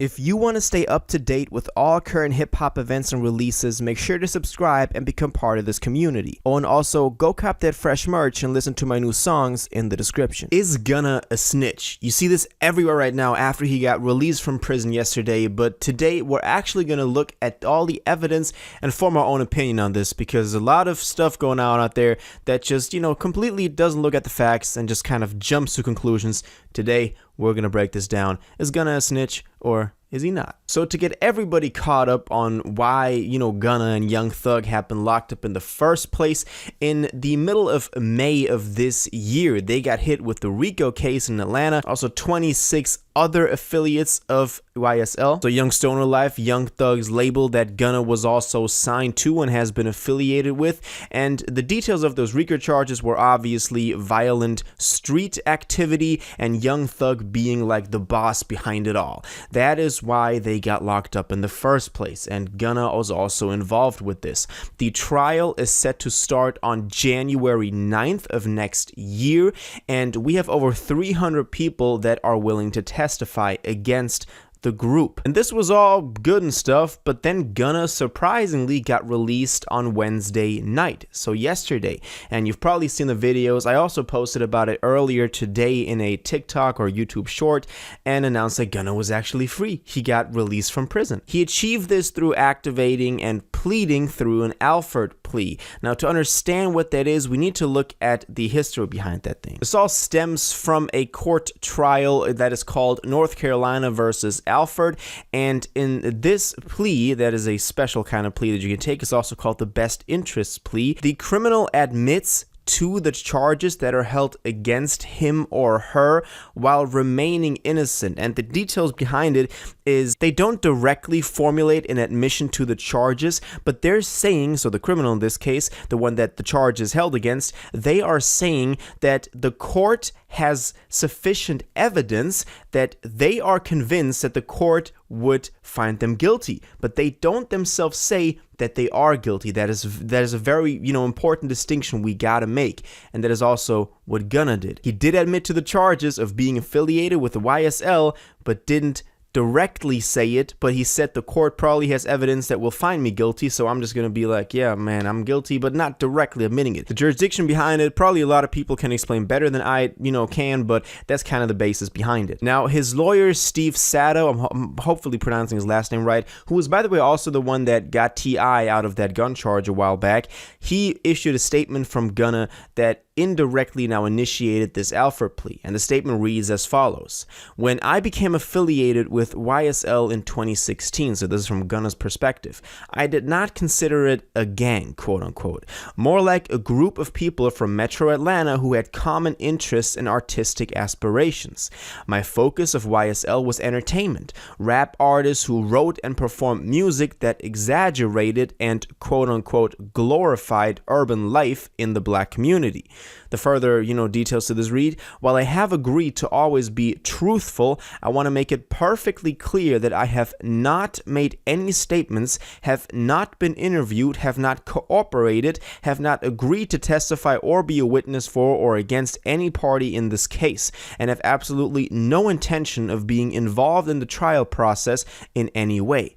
If you want to stay up to date with all current hip-hop events and releases, make sure to subscribe and become part of this community. Oh, and also, go cop that fresh merch and listen to my new songs in the description. Is Gunna a snitch? You see this everywhere right now after he got released from prison yesterday, but today we're actually going to look at all the evidence and form our own opinion on this, because there's a lot of stuff going on out there that just, completely doesn't look at the facts and just kind of jumps to conclusions. Today, we're going to break this down. Is Gunna a snitch, or is he not? So to get everybody caught up on why, Gunna and Young Thug have been locked up in the first place, in the middle of May of this year, they got hit with the RICO case in Atlanta, also 26 other affiliates of YSL. So Young Stoner Life, Young Thug's label that Gunna was also signed to and has been affiliated with. And the details of those RICO charges were obviously violent street activity and Young Thug being like the boss behind it all. That is why they got locked up in the first place, and Gunna was also involved with this. The trial is set to start on January 9th of next year, and we have over 300 people that are willing to testify against the group. And this was all good and stuff, but then Gunna surprisingly got released on Wednesday night, so yesterday. And you've probably seen the videos. I also posted about it earlier today in a TikTok or YouTube short and announced that Gunna was actually free. He got released from prison. He achieved this through activating and pleading through an Alford plea. Now, to understand what that is, we need to look at the history behind that thing. This all stems from a court trial that is called North Carolina versus Alford, and in this plea, that is a special kind of plea that you can take, is also called the best interests plea. The criminal admits to the charges that are held against him or her while remaining innocent, and the details behind it is they don't directly formulate an admission to the charges, but they're saying, so the criminal in this case, the one that the charge is held against, they are saying that the court has sufficient evidence that they are convinced that the court would find them guilty, but they don't themselves say that they are guilty. That is a very, important distinction we gotta make, and that is also what Gunna did. He did admit to the charges of being affiliated with the YSL, but didn't directly say it, but he said the court probably has evidence that will find me guilty, so I'm just gonna be like, yeah, man, I'm guilty, but not directly admitting it. The jurisdiction behind it, probably a lot of people can explain better than I, can, but that's kind of the basis behind it. Now, his lawyer, Steve Sato, I'm hopefully pronouncing his last name right, who was, by the way, also the one that got T.I. out of that gun charge a while back, he issued a statement from Gunna that indirectly now initiated this Alford plea, and the statement reads as follows: when I became affiliated with YSL in 2016, so this is from Gunna's perspective, I did not consider it a gang, quote unquote, more like a group of people from Metro Atlanta who had common interests and artistic aspirations. My focus of YSL was entertainment, rap artists who wrote and performed music that exaggerated and quote unquote glorified urban life in the black community. The further, details to this read: while I have agreed to always be truthful, I want to make it perfectly clear that I have not made any statements, have not been interviewed, have not cooperated, have not agreed to testify or be a witness for or against any party in this case, and have absolutely no intention of being involved in the trial process in any way.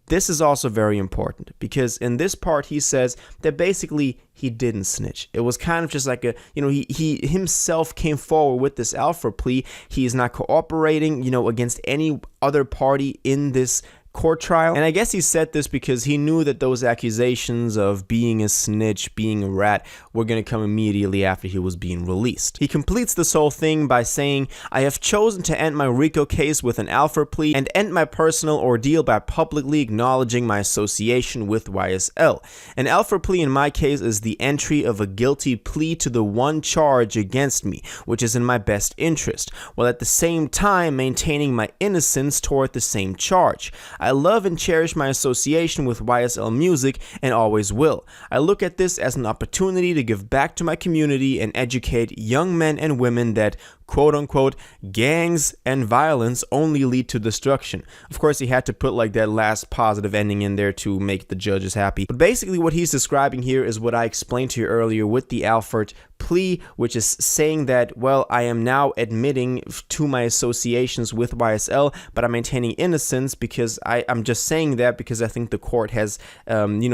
This is also very important, because in this part he says that basically he didn't snitch. It was kind of just like he himself came forward with this Alford plea. He is not cooperating, against any other party in this court trial. And I guess he said this because he knew that those accusations of being a snitch, being a rat, were going to come immediately after he was being released. He completes this whole thing by saying, I have chosen to end my RICO case with an Alford plea and end my personal ordeal by publicly acknowledging my association with YSL. An Alford plea in my case is the entry of a guilty plea to the one charge against me, which is in my best interest, while at the same time maintaining my innocence toward the same charge. I love and cherish my association with YSL Music and always will. I look at this as an opportunity to give back to my community and educate young men and women that quote unquote, gangs and violence only lead to destruction. Of course, he had to put like that last positive ending in there to make the judges happy. But basically what he's describing here is what I explained to you earlier with the Alford plea, which is saying that, well, I am now admitting to my associations with YSL, but I'm maintaining innocence because I'm just saying that because I think the court has,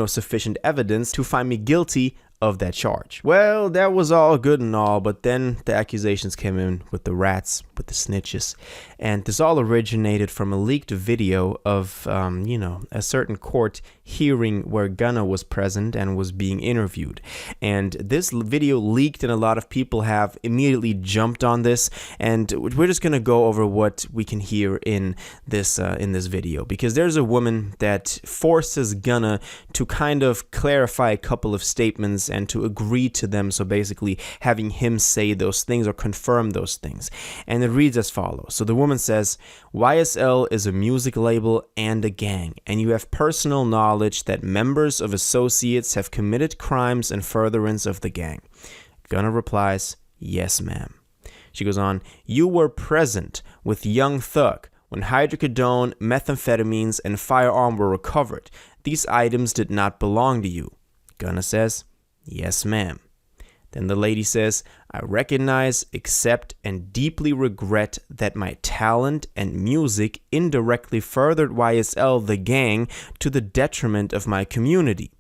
sufficient evidence to find me guilty of that charge. Well, that was all good and all, but then the accusations came in with the rats, with the snitches, and this all originated from a leaked video of, a certain court hearing where Gunna was present and was being interviewed. And this video leaked, and a lot of people have immediately jumped on this, and we're just gonna go over what we can hear in this video, because there's a woman that forces Gunna to kind of clarify a couple of statements and to agree to them, so basically having him say those things or confirm those things. And it reads as follows. So the woman says, YSL is a music label and a gang, and you have personal knowledge that members of associates have committed crimes in furtherance of the gang. Gunna replies, yes ma'am. She goes on, you were present with Young Thug when hydrocodone, methamphetamines, and firearm were recovered. These items did not belong to you. Gunna says, yes, ma'am. Then the lady says, I recognize, accept, and deeply regret that my talent and music indirectly furthered YSL, the gang, to the detriment of my community.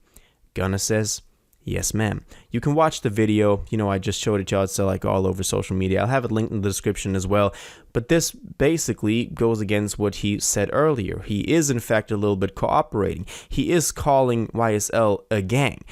Gunna says, yes, ma'am. You can watch the video. I just showed it y'all. It's like all over social media. I'll have it linked in the description as well. But this basically goes against what he said earlier. He is, in fact, a little bit cooperating. He is calling YSL a gang,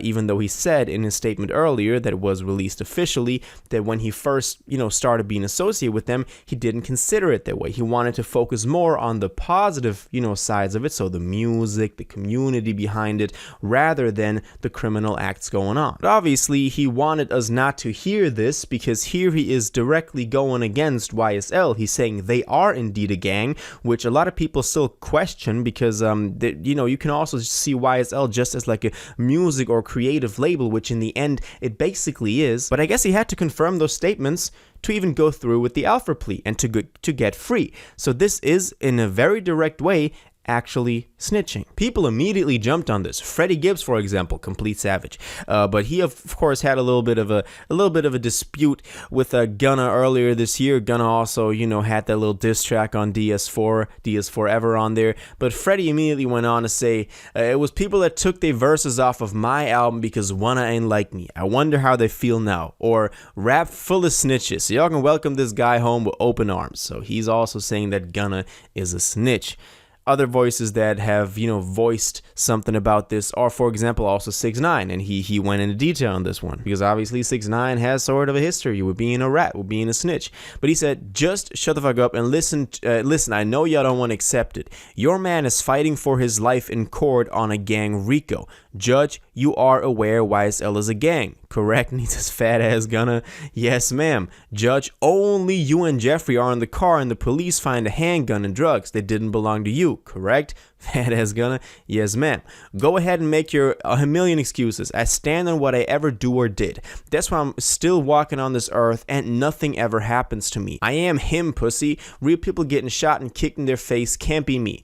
even though he said in his statement earlier that was released officially that when he first, started being associated with them, he didn't consider it that way. He wanted to focus more on the positive, sides of it, so the music, the community behind it, rather than the criminal acts going on. But obviously, he wanted us not to hear this because here he is directly going against YSL. He's saying they are indeed a gang, which a lot of people still question because, you can also see YSL just as like a music or creative label, which in the end it basically is. But I guess he had to confirm those statements to even go through with the Alford plea and to get free. So this is, in a very direct way, actually snitching. People immediately jumped on this. Freddie Gibbs, for example, complete savage. But he of course had a little bit of a dispute with Gunna earlier this year. Gunna also, had that little diss track on DS Forever on there. But Freddie immediately went on to say, it was people that took their verses off of my album because Wanna ain't like me. I wonder how they feel now. Or rap full of snitches. So y'all can welcome this guy home with open arms. So he's also saying that Gunna is a snitch. Other voices that have, voiced something about this are, for example, also 6ix9ine, and he went into detail on this one because obviously 6ix9ine has sort of a history with being a rat, with being a snitch. But he said, just shut the fuck up and listen. I know y'all don't want to accept it. Your man is fighting for his life in court on a gang RICO. Judge, you are aware YSL is a gang, correct? And he says, fat ass Gunna, yes ma'am. Judge, only you and Jeffrey are in the car and the police find a handgun and drugs that didn't belong to you, correct? Fat ass Gunna, yes ma'am. Go ahead and make your a million excuses. I stand on what I ever do or did. That's why I'm still walking on this earth and nothing ever happens to me. I am him, pussy. Real people getting shot and kicked in their face can't be me.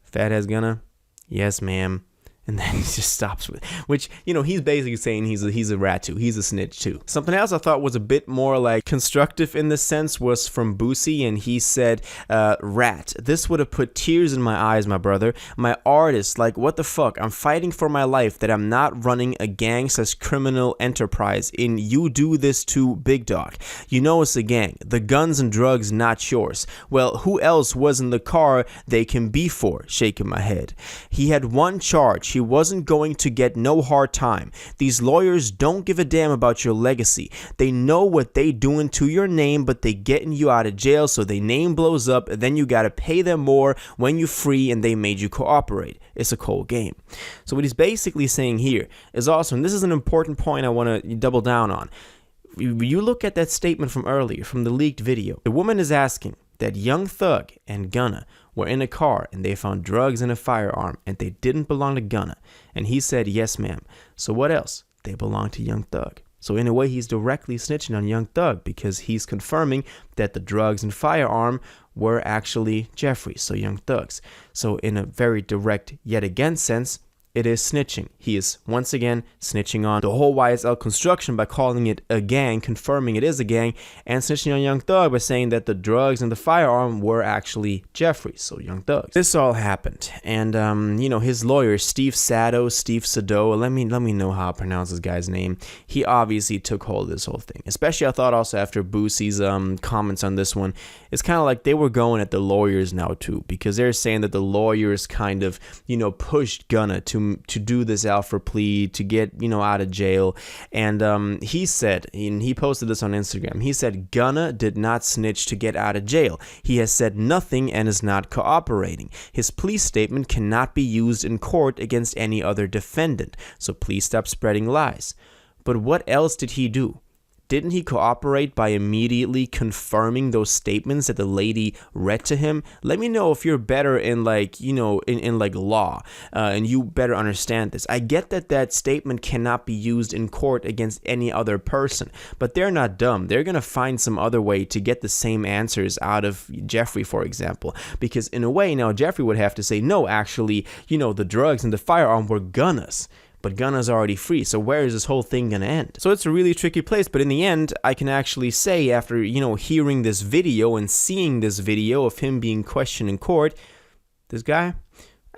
Fat ass Gunna, yes ma'am. And then he just stops with, which, he's basically saying he's a rat too. He's a snitch too. Something else I thought was a bit more like constructive in this sense was from Boosie, and he said, rat, this would have put tears in my eyes, my brother. My artist, like, what the fuck? I'm fighting for my life that I'm not running a gang/criminal enterprise in you do this to Big Dog. It's a gang. The guns and drugs not yours. Well, who else was in the car they can be for? Shaking my head. He had one charge. He wasn't going to get no hard time. These lawyers don't give a damn about your legacy. They know what they doing to your name, but they getting you out of jail, so their name blows up, and then you gotta pay them more when you're free, and they made you cooperate. It's a cold game. So what he's basically saying here is also, and this is an important point I want to double down on. You look at that statement from earlier, from the leaked video. The woman is asking that Young Thug and Gunna were in a car and they found drugs and a firearm and they didn't belong to Gunna. And he said, yes, ma'am. So what else? They belong to Young Thug. So in a way, he's directly snitching on Young Thug because he's confirming that the drugs and firearm were actually Jeffrey's, so Young Thug's. So in a very direct, yet again sense, it is snitching. He is once again snitching on the whole YSL construction by calling it a gang, confirming it is a gang, and snitching on Young Thug by saying that the drugs and the firearm were actually Jeffrey's, so Young Thug's. This all happened, and his lawyer Steve Sado, let me know how I pronounce this guy's name. He obviously took hold of this whole thing. Especially I thought also after Boosie's comments on this one, it's kind of like they were going at the lawyers now too, because they're saying that the lawyers kind of pushed Gunna to do this Alfred plea to get out of jail. And he said, and he posted this on Instagram, he said Gunna did not snitch to get out of jail. He has said nothing and is not cooperating. His plea statement cannot be used in court against any other defendant, so please stop spreading lies. But what else did he do? Didn't he cooperate by immediately confirming those statements that the lady read to him? Let me know if you're better in in law and you better understand this. I get that that statement cannot be used in court against any other person, but they're not dumb. They're going to find some other way to get the same answers out of Jeffrey, for example, because in a way now Jeffrey would have to say, no, actually, the drugs and the firearm were Gunna's. But Gunna's already free, so where is this whole thing gonna end? So it's a really tricky place, but in the end, I can actually say after, hearing this video and seeing this video of him being questioned in court, this guy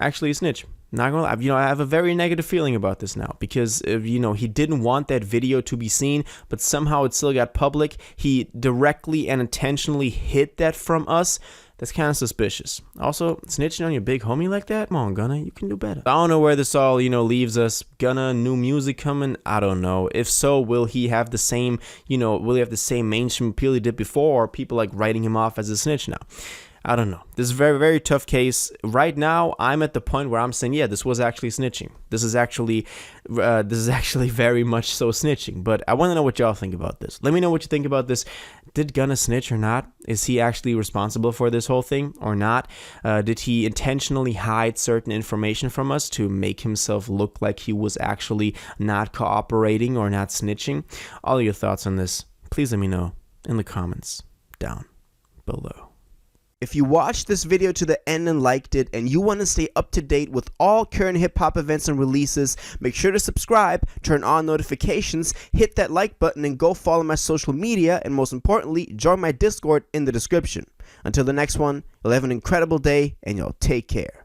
actually a snitch. Not gonna lie, I have a very negative feeling about this now because, he didn't want that video to be seen, but somehow it still got public. He directly and intentionally hid that from us. That's kind of suspicious. Also, snitching on your big homie like that? Come on, Gunna, you can do better. I don't know where this all, leaves us. Gunna, new music coming? I don't know. If so, will he have the same, mainstream appeal he did before, or people like writing him off as a snitch now? I don't know. This is a very, very tough case. Right now, I'm at the point where I'm saying, yeah, this was actually snitching. This is actually very much so snitching. But I want to know what y'all think about this. Let me know what you think about this. Did Gunna snitch or not? Is he actually responsible for this whole thing or not? Did he intentionally hide certain information from us to make himself look like he was actually not cooperating or not snitching? All of your thoughts on this, please let me know in the comments down below. If you watched this video to the end and liked it, and you want to stay up to date with all current hip-hop events and releases, make sure to subscribe, turn on notifications, hit that like button, and go follow my social media, and most importantly, join my Discord in the description. Until the next one, you'll have an incredible day, and y'all take care.